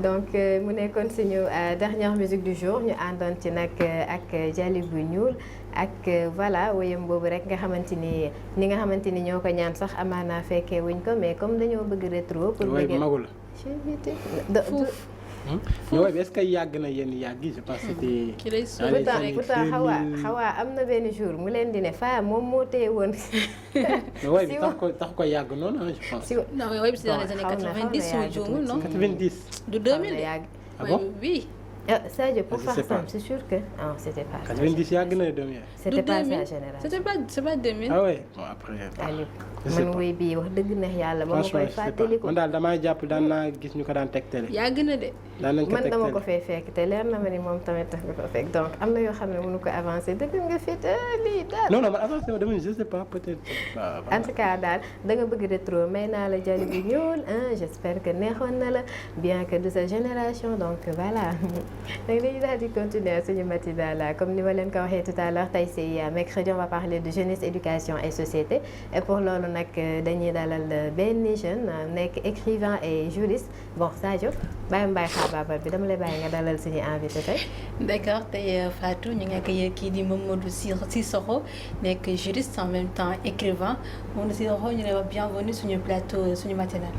donc mu nekkoon suñu dernière musique du jour ñu àndoon ci nag ak Jali bu ñuul ak voilà woyam boobu rek nga xamante ni ñi nga xamante ni ñoo ko ñaan sax amaana fekkee wuñ ko mais comme dañoo bëgg rétro pour bëgg magu la ñoo est-ce que yàgg na yenn yàgg yi je pense que c'était pourtant xawaa am na benn jour mu leen di ne fa moom moo téye woon way bi tax ko yàgg noonu je pense non mais way bi c'est dans les années 90 soo juumul non 90 du 2000 ah bon oui Sadio pour faire simple c'est sûr que non c'était pas 90 yàgg na de c'était pas sa génération c'est pas 2000 ah ouais bon après man woy bii wax dëgg neex yàlla ba ma koy fàttali ko man daal damaa jàpp daan naa gis ñu ko daan teg télé yàgg na de daan nañ ko teg man dama ko fay fekk te leer na ma ni moom tamit tax nga ko fekk donc am na yoo xam ne mënu ko avancer dëgg nga fit lii daal non man avancé ma dama je sais pas peut-être en tout cas daal da nga bëgg rétro may naa la Jali bu ñuul j'espère que neexoon na la bien que de sa génération donc voilà donc dañuy daal di continuer suñu matinale comme ni ma leen ko waxee tout à l'heure tey c'est mercredi on va parler de jeunesse éducation et société et pour loolu nag dañuy dalal benn jeune nekk écrivain et juriste bon Sadio bàyyi ma bàyyi xaabaabal bi dama lay bàyyi nga dalal suñu invité tey. d'accord tey Fatou ñu ngi accueillir kii di Mamadou Cissokho nekk juriste en même temps écrivain Mamadou Cissokho ñu lay wax bienvenue suñu plateau suñu matinale.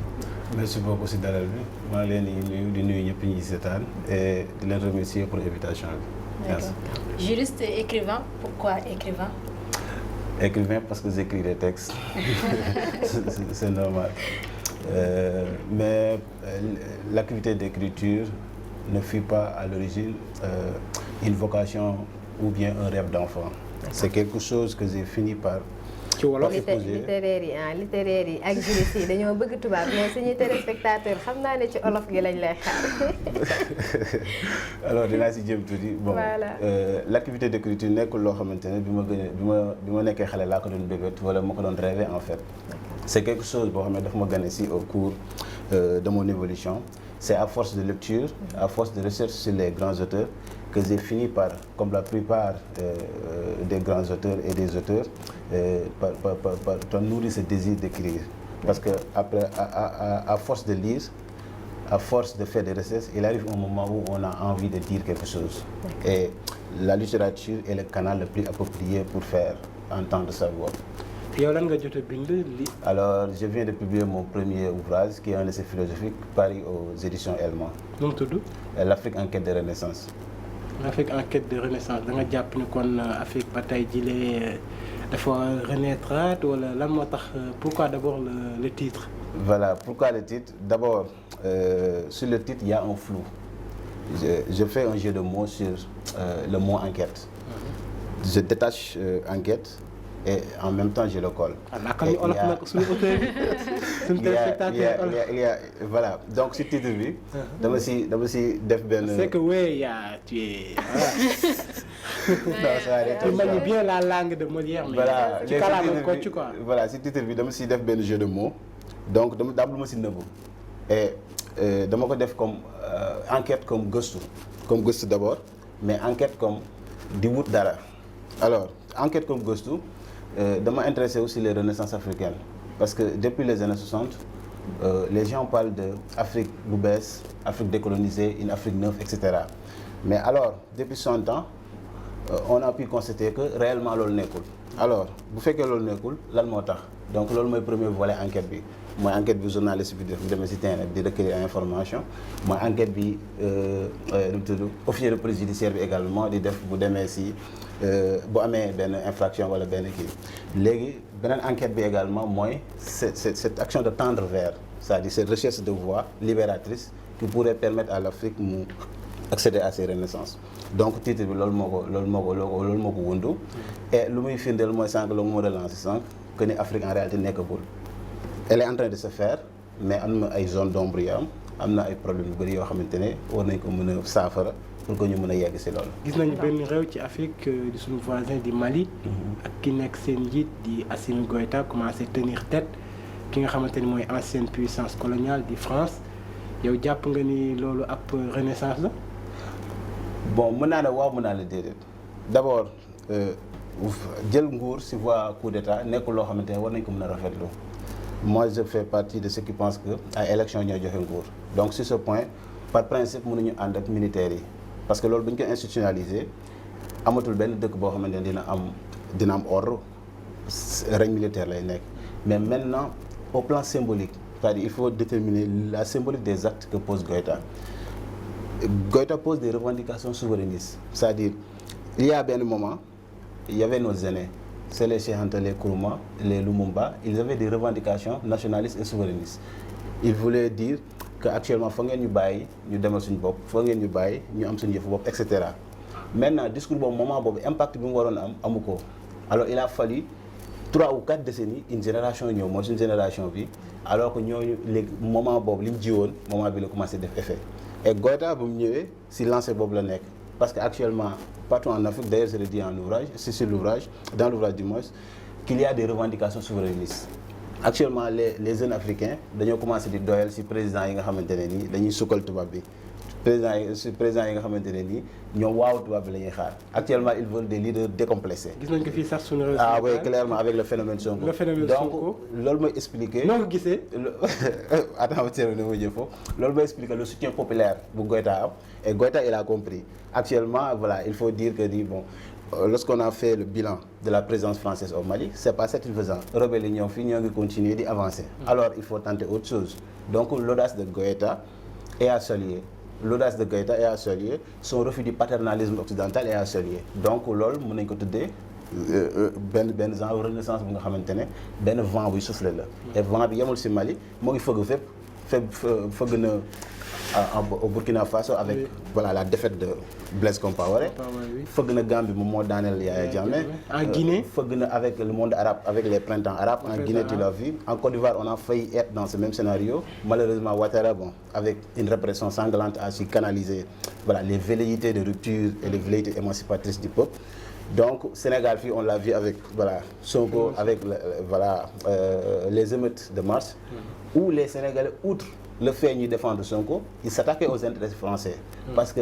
merci beaucoup si dalal bi maa ngi leen di nuyu ñëpp ñi seetaan et di leen remercier pour l'invitation bi. merci. Juriste et écrivain, pourquoi écrivain? Écrivain parce que j'écris des textes, c'est normal. Mais l'activité d'écriture ne fut pas à l'origine une vocation ou bien un rêve d'enfant. C'est quelque chose que j'ai fini par ci wolof littéraire yi ak juriste yi dañoo bëgg tubaab mais suñuy téléspectateur xam naa ne ci olof gi lañ lay xaar. alors dinaa si jëm tuuti bon l'activité d'écriture nekkul loo xamante ne bi ma nekkee xale laa ko doon bëggat wala ma ko doon rêver en fait. c'est quelque chose boo xam ne daf ma gane si au cours de mon évolution. C'est à force de lecture, à force de recherche sur les grands auteurs que j'ai fini par, comme la plupart des grands auteurs et des auteurs, par nourrir ce désir d'écrire. Parce que après, à force de lire, à force de faire des recherches, il arrive un moment où on a envie de dire quelque chose. Et la littérature est le canal le plus approprié pour faire entendre sa voix. yow lan nga jot a bind li. Alors je viens de publier mon premier ouvrage qui est un essai philosophique paru aux éditions Elma. nu mu tudd. L'Afrique en quête de renaissance. L'Afrique en quête de renaissance da nga jàpp ni kon Afrique ba tey jii dafa renaître wala lan moo tax pourquoi d'abord le titre. Voilà pourquoi le titre d'abord sur le titre il y a un flou. Je fais un jeu de mots sur le mot enquête. Je détache enquête. Et en même temps je le colle. Il y a voilà donc si titre bi. dama si def benn. c'est que oui tu es voilà. tu manies bien la langue de Molière. voilà ci kàllaama Kocc quoi. voilà si titre bi dama si def benn jeu de mots. donc dama lu ma si nëbbu. et dama ko def comme enquête comme gëstu d'abord mais enquête comme di wut dara. alors enquête comme gëstu. dama intéressé aussi les renaissances africaines parce que depuis les années 60 les gens parlent de Afrique bu bees Afrique décolonisée une Afrique neuve etc. mais alors depuis 100 ans on a pu constater que réellement loolu nekkul alors bu fekkee loolu nekkul lan moo tax donc loolu mooy premier volet enquête bi mooy enquête bi journaliste bi def bu demee ci terrain di recueillir information mooy enquête bi nu mu tudd officier de police judiciaire bi également di def bu demee ci bu amee benn infraction wala benn kii léegi beneen enquête bi également mooy cette action de tendre vers c'est-à-dire cette recherche de voie libératrice qui pourrait permettre à l'Afrique mu accéder à ces renaissances donc titre bi loolu moo ko wundu et lu muy firndeel mooy sànq la mu relancé sànq que ni Afrique en réalité nekkagul elle est en train de se faire mais am na ay zones d'ombre yu am na ay problèmes yu bëri yoo xamante ne war nañ ko mën a saafara pour que ñu mën a yegg ci loolu. gis nañu benn réew ci Afrique di suñu voisin di Mali. ak ki nekk seen njiit di Assimi Goïta commencé tenir tête ki nga xamante ni mooy ancienne puissance coloniale di France yow jàpp nga ni loolu ab renaissance la. bon mën naa ne waaw mën naa la déedéet d'abord jël nguur ci voie coup d'état nekkul loo xamante ne war nañ ko mën a rafetlu moi je fais partie de ceux qui pensent que ay élection ñoo joxe nguur donc sur ce point par principe mënuñu ànd ak militaires yi parce que loolu bu ñu ko institutionnaliser amatul benn dëkk boo xamante ne dina am ordre règne militaire lay nekk mais maintenant au plan symbolique c'est-à-dire il faut déterminer la symbolique des actes que pose Goïta. Goïta pose des revendications souverainistes, c'est-à-dire il y a benn moment il y avait nos aînés, c'est les Cheikh Anta, les Nkrumah, les Lumumba, ils avaient des revendications nationalistes et souverainistes. Ils voulaient dire que actuellement faut ngeen ñu bàyyi ñu demal suñu bopp, faut ngeen ñu bàyyi ñu am suñu yëfu bopp, et cetera. Maintenant discours boobu moment boobu impact bi mu waroon am amu ko. Alors il a fallu 3 ou 4 décennies une génération ñëw mooy suñu génération bi alors que ñooñu léegi moment boobu li ñu jiwoon moment bi la commencé def effet. Et Goïta bu mu ñëwee si lancé boobu la nekk parce que actuellement partout en Afrique, d'ailleurs je le dis en ouvrage, c'est sur l'ouvrage, dans l'ouvrage du moins, qu'il y a des revendications souverainistes. Actuellement les jeunes africains dañoo commencé di doyal si président yi nga xamante ne nii dañuy sukkal tubaab bi président yi nga xamante ne nii ñoom waaw tubaab bi la ñuy xaar actuellement ils veulent des leaders décomplexés. gis nañ ko fii sax suñu réew. Ah oui clairement avec le phénomène Sonko. Le phénomène Sonko donc loolu mooy expliquer. noo ko gisee. attends ma terminer ma jël foofu loolu mooy expliquer le soutien populaire bu Goïta am et Goïta il a compris actuellement voilà il faut dire que ni bon. Lorsqu'on a fait le bilan de la présence française au Mali, c'est pas satisfaisant. Rebelles yi ñëw fii ñoo ngi continuer di avancer. Alors il faut tenter autre chose. Donc l'audace de Goïta est à saluer. L'audace de Goïta est à saluer. Son refus du paternalisme occidental est à saluer. Donc loolu mën nañu ko tuddee benn genre renaissance bu nga xamante ne benn vent buy souffler la. Et vent bi yemul ci Mali moo ngi fëgg na au Burkina Faso avec oui. Voilà la défaite de Blaise Compaoré. Fëgg na Gambie moom moo daaneel Yaya Jammeh. En Guinée. Fëgg na avec le monde arabe avec les printemps arabes. En Guinée tu l'as vu. En Côte d'Ivoire on a failli être dans ce même scénario. Malheureusement Ouattara bon avec une répression sanglante a su canaliser voilà les velléités de rupture et les velléités émancipatrices du peuple. Donc Sénégal fii on l'a vu avec voilà Sonko avec les émeutes de mars où les Sénégalais outre le fait ñuy défendre Sonko ils s'attaquaient aux intérêts français parce que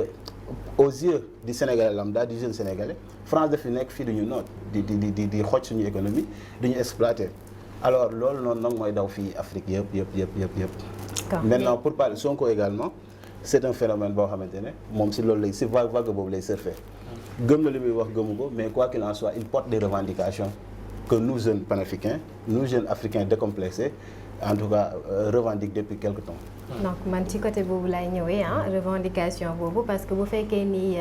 aux yeux du Sénégalais lambda du jeune Sénégalais France dafi nekk fii duñu noot di xoj suñu économie duñu exploiter alors loolu noonu nag mooy daw fii Afrique yëpp maintenant pour parler Sonko également c'est un phénomène boo xamante ne moom si loolu lay si vague boobu lay surfer gëm na li muy wax gëmu ko mais quoi qu'il en soit il porte des revendications que nous jeunes panafricains nous jeunes africains décomplexés en tout cas revendique depuis quelque temps. Donc man ci côté boobu laay ñëwee revendication boobu parce que bu fekkee ni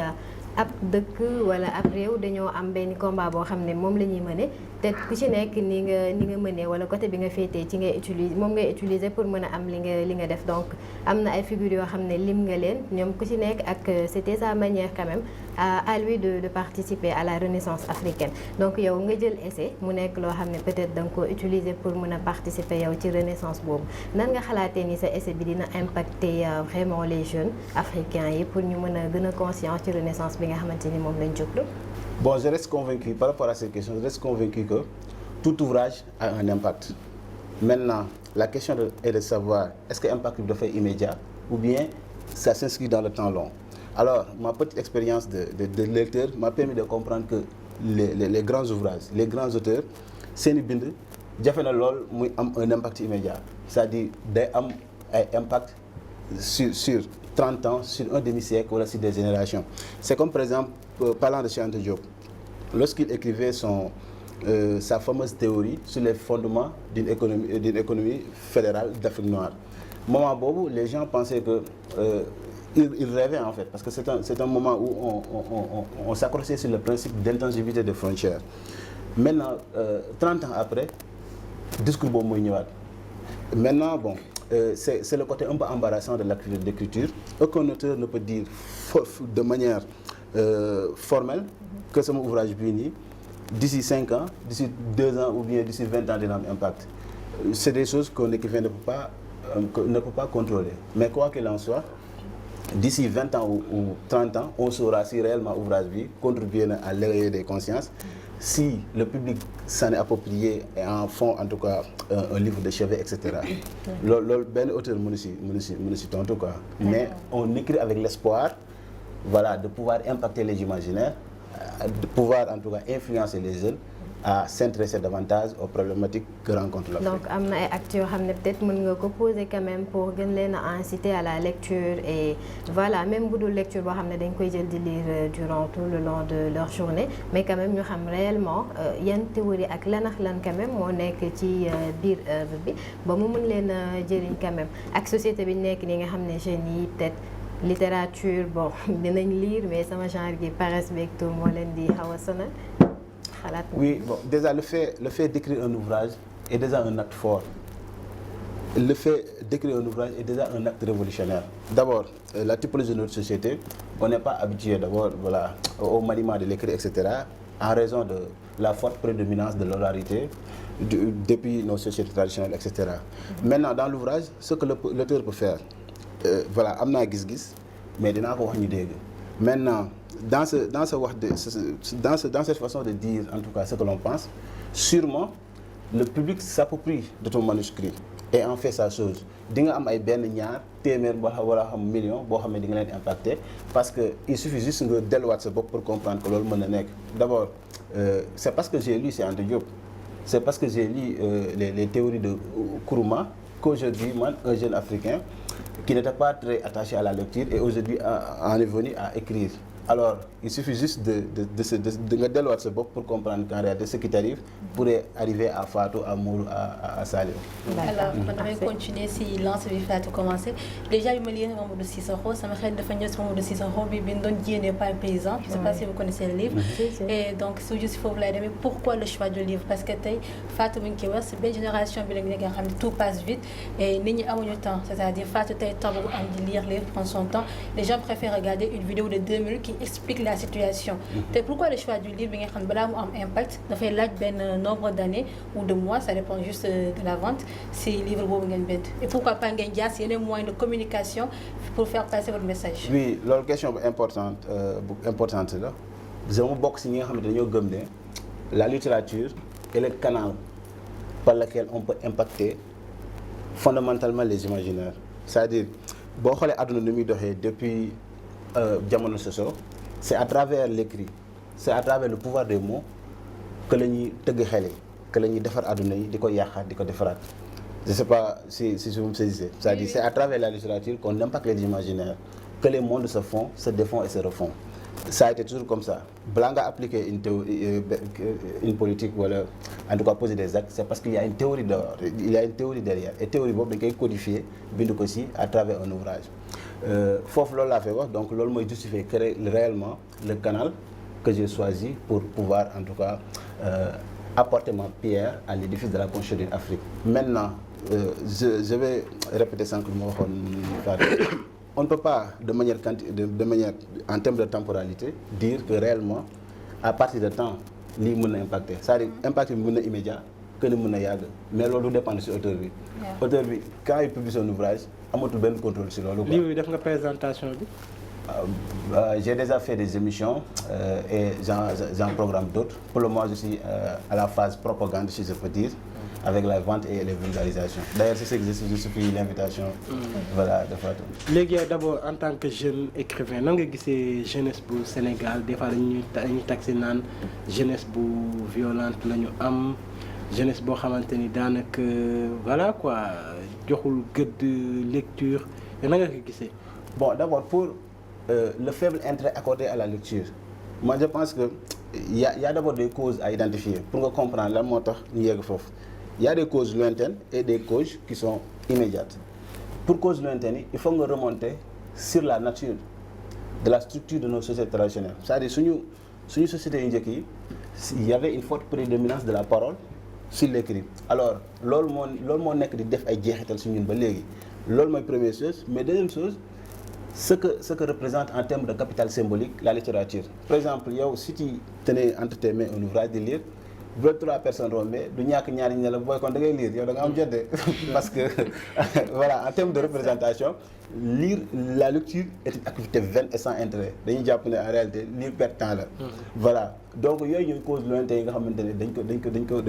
ab dëkk wala ab réew dañoo am benn combat boo xam ne moom la ñuy mëne te ku ci nekk ni nga mënee wala côté bi nga féetee ci ngay utiliser moom ngay utiliser pour mën a am li nga def donc am na ay figures yoo xam ne lim nga leen ñoom ku ci nekk ak c'était sa manière quand même à lui de participer à la renaissance africaine donc yow nga jël essai mu nekk loo xam ne peut-être da nga ko utiliser pour mën a participer yow ci renaissance boobu nan nga xalaatee ni sa essai bi dina impacter vraiment les jeunes africains yi pour ñu mën a gën a conscient ci renaissance bi nga xamante ni moom lañ jublu. Bon, je reste convaincu, par rapport à cette question, je reste convaincu que tout ouvrage a un impact. Maintenant, la question est de savoir, est-ce que l'impact doit faire immédiat ou bien ça s'inscrit dans le temps long. Alors, ma petite expérience de lecteur m'a permis de comprendre que les grands ouvrages, les grands auteurs, seeni bind jafe na lool muy am un impact immédiat. C'est-à-dire day am ay impact sur 30 ans, sur un demi-siècle ou sur des générations. C'est comme par exemple, parlant de Cheikh Anta Diop, lorsqu'il écrivait sa fameuse théorie sur les fondements d'une économie fédérale d'Afrique noire. Moment boobu, les gens pensaient que ils rêvaient en fait, parce que c'est un moment où on s'accrochait sur le principe d'intangibilité des frontières. Maintenant, 30 ans après, discours boobu mooy ñëwaat. Maintenant, bon, c'est le côté un peu embarrassant de l'activité d'écriture. Aucun auteur ne peut dire de manière formelle que sama ouvrage bii nii d'ici 5 ans, d'ici 2 ans ou bien d'ici 20 ans dina am impact. C'est des choses qu'un écrivain ne peut pas contrôler. Mais quoi qu'il en soit, d'ici 20 ans ou 30 ans, on saura si réellement ouvrage bi contribué na à l'éveil des consciences, si le public s'en est approprié et en font en tout cas un livre de chevet, etc. Loolu benn auteur mënu si tontu quoi. Mais on écrit avec l'espoir, voilà, de pouvoir impacter les imaginaires, de pouvoir en tout cas influencer les jeunes à s'intéresser davantage aux problématiques que rencontre l'Afrique. Donc am na ay actes yoo xam ne peut-être mën nga ko poser quand même pour gën leen a inciter à la lecture et voilà même bu dul lecture boo xam ne dañ koy jël di lire durant tout le long de leur journée mais quand même ñu xam réellement yan théorie ak lan ak lan quand même moo nekk ci biir œuvre bi ba mu mën leen a jëriñ quand même ak société bi nekk ni nga xam ne jeunes yi peut-être littérature bon dinañ lire mais sama genre gi paresse beeg tout moo leen di xaw a sonal. Oui, bon, déjà le fait d'écrire un ouvrage est déjà un acte fort. Le fait d'écrire un ouvrage est déjà un acte révolutionnaire. D'abord, la typologie de notre société, on n'est pas habitué d'abord voilà, au maniement de l'écrit, etc. en raison de la forte prédominance de l'oralité depuis nos sociétés traditionnelles, etc. Maintenant, dans l'ouvrage, ce que l'auteur peut faire, voilà, am naa gis-gis, mais dinaa ko wax ñu dégg. Maintenant, dans cette façon de dire, en tout cas, ce que l'on pense, sûrement, le public s'approprie de ton manuscrit et en fait sa chose. Di nga am ay benn ñaar téeméer wala xam million boo xam ne di nga leen impacté parce que il suffit juste nga delluwaat sa bopp pour comprendre que loolu mën na nekk. D'abord, c'est parce que j'ai lu Cheikh Anta Diop, c'est parce que j'ai lu les théories de Nkrumah qu'aujourd'hui, man, un jeune Africain qui n'était pas très attaché à la lecture et aujourd'hui en est venu à écrire. Alors, il suffit juste de nga delluwaat sa bopp pour comprendre qu'en réalité ce qui t'arrive pourrait arriver à Fatou, à Mourou, à Saliou. Alors, man damay continuer si lance bi Fatou commencé. Déjà, yu ma lire Mamadou Cissokho, sama xel dafa ñëw si Mamadou Cissokho bi bindoon Dieu n'est pas un paysan. Je ne sais pas si vous connaissez le livre. Et donc, c'est juste foofu lay demee. Pourquoi le choix du livre? Parce que tey Fatou mi ngi koy wax si benn génération bi la nga xam ne tout passe vite et nit ñi amuñu temps. C'est-à-dire Fatou tey temps boobu am di lire livre, prendre son temps. Les gens préfèrent regarder une vidéo de 2 minutes qui explique la situation. Et pourquoi le choix du livre bi nga xam ne balaa mu am impact dafay laaj benn nombre d'années ou de mois, ça dépend juste de la vente si livre boobu ngeen bind. Et pourquoi pas ngeen jaar si yeneen moyens de communication pour faire passer votre message. Oui, loolu question bu importante la. Dama bokk si ñi nga xam ne dañoo gëm ne la littérature est le canal par lequel on peut impacter fondamentalement les imaginaires. C'est-à-dire boo xoolee àdduna ni muy doxee depuis jamono soso, c'est à travers l'écrit, c'est à travers le pouvoir des mots que la ñuy tëgg xel yi, que la ñuy defar àdduna yi di ko yàqaat di ko defaraat. Je sais pas si vous me saisissez. C'est-à-dire c'est à travers la littérature qu'on impacte les imaginaires, que les mondes se font, se défont et se refont. Ça a été toujours comme ça. Balaa nga appliquer une politique wala en tout cas poser des actes, c'est parce qu'il y a une théorie derrière. Et théorie boobu dañ koy codifier bind ko ci à travers un ouvrage. Foofu loolu laa fay wax, donc loolu mooy justifier réellement le canal que j'ai choisi pour pouvoir en tout cas apporter ma pierre à l'édifice de la construction d'une Afrique. Maintenant, je vais répéter sans que ma waxoon. On ne peut pas de manière en termes de temporalité dire que réellement à partir de temps lii mën na impacter, c'est-à-dire impact bi mën na immédiat que ne mën na yàgg mais loolu du dépendre ci auteur bi. Auteur bi quand il publie son ouvrage amatul benn contrôle ci loolu. livre bi def nga présentation bi. J'ai déjà fait des émissions et j'en programme d'autres. Pour le moment je suis à la phase propagande si je peux dire. Avec la vente et les vulgarisations. D'ailleurs, c'est ce que je suis l'invitation voilà, de Fatou. Léegi d'abord en tant que jeune écrivain nan nga gisee jeunesse bu Sénégal des fois dañuy taxé naan jeunesse bu violente la ñu am jeunesse boo xamante ni daanaka voilà quoi joxul gëdd lecture te nan nga ko gisee. Bon, d'abord pour le faible intérêt accordé à la lecture, moi je pense que il y a d'abord des causes à identifier pour nga comprendre lan moo tax ñu yegg foofu. Il y a des causes lointaines et des causes qui sont immédiates. Pour causes lointaines, il faut nga remonter sur la nature de la structure de nos sociétés traditionnelles. C'est-à-dire suñu société yu njëkk yi il y avait une forte prédominance de la parole sur l'écrit. Alors loolu moo nekk di def ay jeexital su ñun ba léegi. Loolu mooy première chose, mais deuxième chose ce que représente en termes de capital symbolique la littérature. Par exemple, yow si tu tenais entre tes mains un ouvrage de lire, bu la 3 personnes rombé du ñàkk ñaari ñi ne la booy kon da ngay lire yow da nga am jot de parce que voilà en termes de représentation lire la lecture est une activité vaine et sans intérêt dañuy jàpp ne en réalité lire perte temps la. Voilà donc yooyu ñooy cause lointaine yi nga xamante ne dañ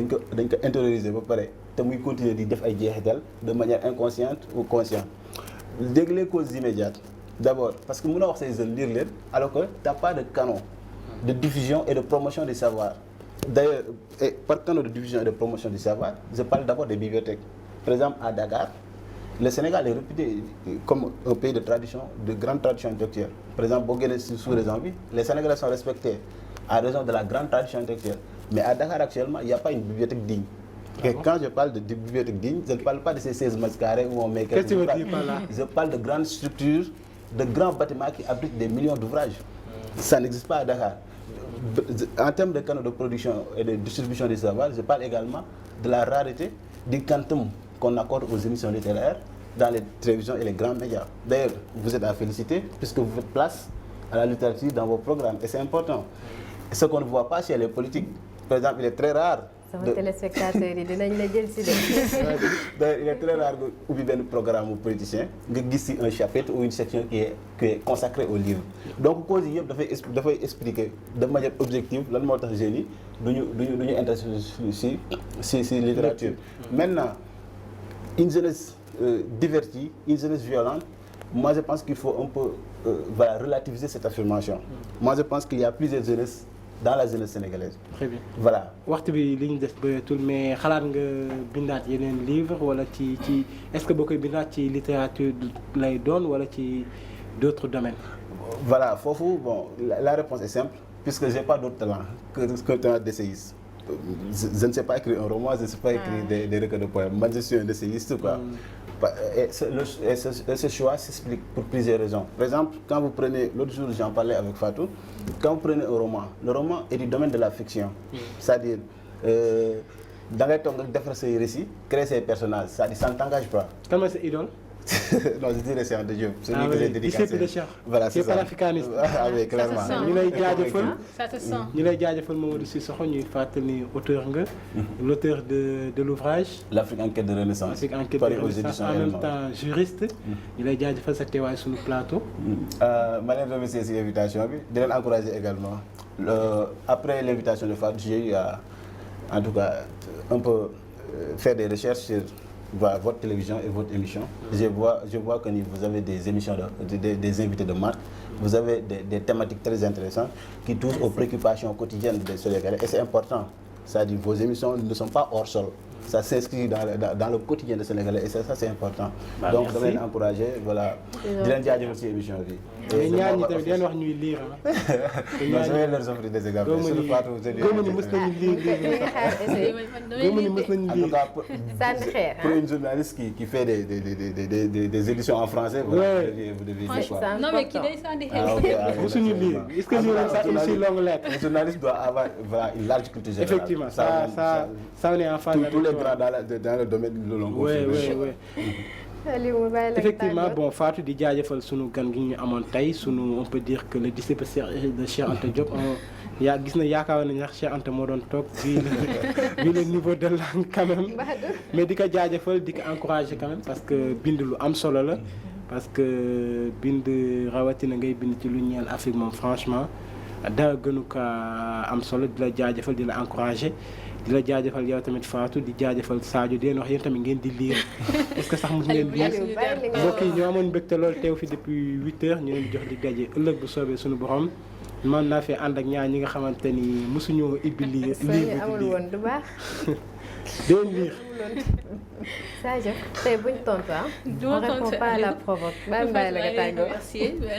ko intérioriser ba pare te muy continuer di def ay jeexital de manière inconsciente ou consciente. Dégg les causes immédiates d'abord parce que mën a wax say jeunes lire leen alors que t'as pas de canon de diffusion et de promotion du savoir. D'ailleurs, par canal de division et de promotion du savoir, je parle d'abord des bibliothèques. Par exemple, à Dakar, le Sénégal est réputé comme un pays de tradition, de grande tradition intellectuelle. Par exemple, sous les envies, les Sénégalais sont respectés à raison de la grande tradition intellectuelle. Mais à Dakar, actuellement, il n'y a pas une bibliothèque digne. Et quand je parle de bibliothèque digne, je ne parle pas de ces 16 mètres carrés où on met... Qu'est-ce que tu veux dire par là? Je parle de grandes structures, de grands bâtiments qui abritent des millions d'ouvrages. Ça n'existe pas à Dakar. En termes de canaux de production et de distribution des savoirs, je parle également de la rareté du quantum qu'on accorde aux émissions littéraires dans les télévisions et les grands médias. D'ailleurs, vous êtes à féliciter puisque vous faites place à la littérature dans vos programmes. Et c'est important. Et ce qu'on ne voit pas chez les politiques, par exemple, il est très rare... sama téléspectateur yi dinañ la jël si de. D'ailleurs, il est très rare nga ubbi benn programme ou politicien nga gis ci un chapitre ou une section qui est consacrée au livre. Donc cause yi yëpp dafay expliquer de manière objective lan moo tax jeunes yi duñu intéressé ci littérature. Maintenant, une jeunesse divertie, une jeunesse violente, moi je pense qu'il faut un peu relativiser cette affirmation. Moi je pense qu'il y a plusieurs jeunesses dans la jeunesse sénégalaise. Très bien. Voilà. waxtu bi li ñu def bëreetul mais xalaat nga bindaat yeneen livre wala ci est-ce que boo koy bindaat ci littérature lay doon wala ci d'autres domaines? Voilà, foofu bon la réponse est simple puisque j'ai pas d'autre talent que talent d'essayiste. Je ne sais pas écrire un roman, je ne sais pas écrire des recueils de poèmes. Moi je suis un essayiste quoi. Et ce choix s'explique pour plusieurs raisons. Par exemple, quand vous prenez, l'autre jour j'en parlais avec Fatou, quand vous prenez un roman, le roman est du domaine de la fiction. C'est-à-dire, dans les temps de faire ces récits, créer ces personnages, c'est-à-dire ça ne t'engage pas. Comment c'est idole? Non, je dirais c'est un de Dieu. Ah oui, disciple de Cheikh. Voilà, c'est ça. panafricaniste. Ah oui, clairement. ñu lay jaajëfal. Ça se sent. ñu lay jaajëfal Mamadou Cissokho ñuy fàttali ni auteur nga. L'auteur de l'ouvrage. L'Afrique en quête de renaissance. L'Afrique en quête de renaissance, en même temps juriste. ñu lay jaajëfal sa teewaay suñu plateau. Ma leen remercier ci invitation bi di leen encourager également. Après l'invitation de Fatou, j'ai eu à en tout cas un peu faire des recherches sur votre télévision et votre émission. Je vois que vous avez des émissions, des invités de marque. Vous avez des thématiques très intéressantes qui touchent aux préoccupations quotidiennes des Sénégalais. Et c'est important. C'est-à-dire vos émissions ne sont pas hors sol. Ça s'inscrit dans le quotidien des Sénégalais et ça c'est important. Donc je vais l'encourager, voilà. di leen jaajëfal ci émission bi. mais ñaar ñi tamit di leen wax ñuy lire ah. Je vais leur offrir des exemples. góob ni mës nañu lire En tout cas, pour une journaliste qui fait des éditions en français, voilà, vous devez dire quoi. Non mais qui day sandi xel. Ah, ok, mësuñu lire est-ce que ñu leen ça une si longue lettre? Un journaliste doit avoir une large culture générale. Effectivement, ça on est en phase avec tous les grands dans le domaine de l'ont confirmé. Effectivement, bon Fatou di jaajëfal sunu gan gi ñu amoon tey sunu on peut dire que le disciple de Cheikh Anta Diop gis na yaakaar nañu sax Cheikh Anta moo doon toog vu le niveau de langue quand même mais di ko jaajëfal di ko encourager quand même parce que bind lu am solo la parce que bind rawatina ngay bind ci lu ñeel Afrique moom franchement dara gënu ko am solo di la jaajëfal di la encourager di la jaajëfal yow tamit Fatou di jaajëfal Sadio di leen wax yéen tamit ngeen di lire est-ce que sax mos ngeen lire mbokk yi ñoo amoon mbégte loolu teew fi depuis 8 heures ñu leen jox di daje ëllëg bu soobee suñu borom man naa fi ànd ak ñaar ñi nga xamante ni mosuñoo ibbi lire amul woon du baax. deen lire. Sadio tey buñ tontu ah. on répond pas à la provoque. bàyyi la nga tàggoo.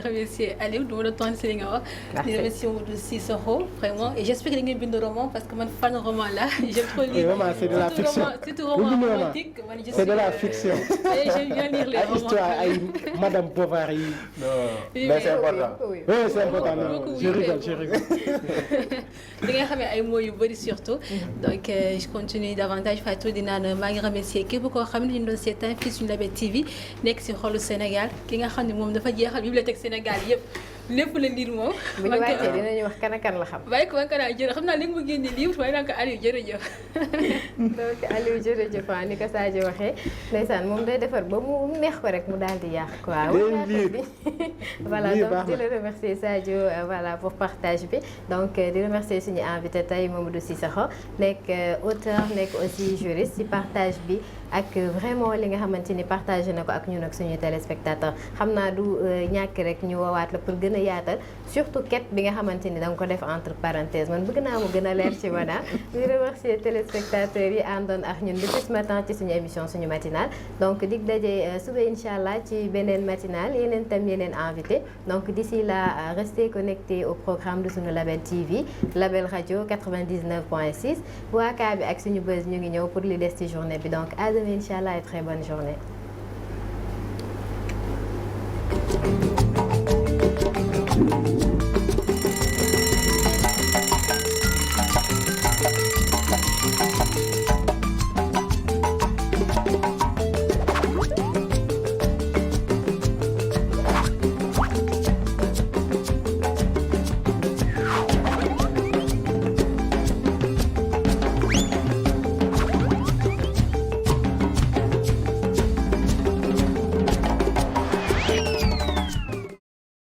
remercier Aliou du ma la tontu si li nga wax. di remercier Mamadou Cissokho vraiment et j'espère que da ngeen bind roman parce que man fan roman la j'aime trop lire. Vraiment c'est de la fiction. surtout roman romantique. C'est de la fiction. Et j'aime bien lire les romans. Histoire ay Madame Bovary. Non, mais c'est important. Oui, c'est important. Je rigole. da nga xamee ay mots yu bëri surtout. Donc je continue davantage Fatou di naan maa ngi remercier képp koo xam ne ñu doon seetaan fii suñu Label TV nekk si xolu Sénégal ki nga xam ne moom dafa jeexal bibliothèque Sénégal yëpp lépp la lire moom. bu ñu wàccee dinañu wax kan la xam. bàyyi ko kan jërëjëf xam naa léegi mu génne livre waaye naan ko Aliou jërëjëf. donc Aliou jërëjëf ni ko Sadio waxee ndeysaan moom day defar ba mu neex ko rek mu daal di yàq quoi. voilà donc di la remercier Sadio voilà pour partage bi donc di remercier suñu invité tey Mamadou Cissokho nekk auteur nekk aussi juriste ci partage bi ak vraiment li nga xamante ni partagé na ko ak ñun ak suñuy téléspectateurs xam naa du ñàkk rek ñu woowaat la pour gën a yaatal surtout quête bi nga xamante ni da nga ko def entre parenthèses man bëgg naa mu gën a leer ci mana di remercier téléspectateurs yi àndoon ak ñun depuis ce matin ci suñu émission suñu matinale donc dig daje suba incha allah ci beneen matinale yeneen tam yeneen invité donc d'ici là restez connectés au programme de suñu Label TV Label Radio 99.6 waa kaa bi ak suñu buzz ñu ngi ñëw pour li des ci journée bi donc à demain incha allah et très bonne journée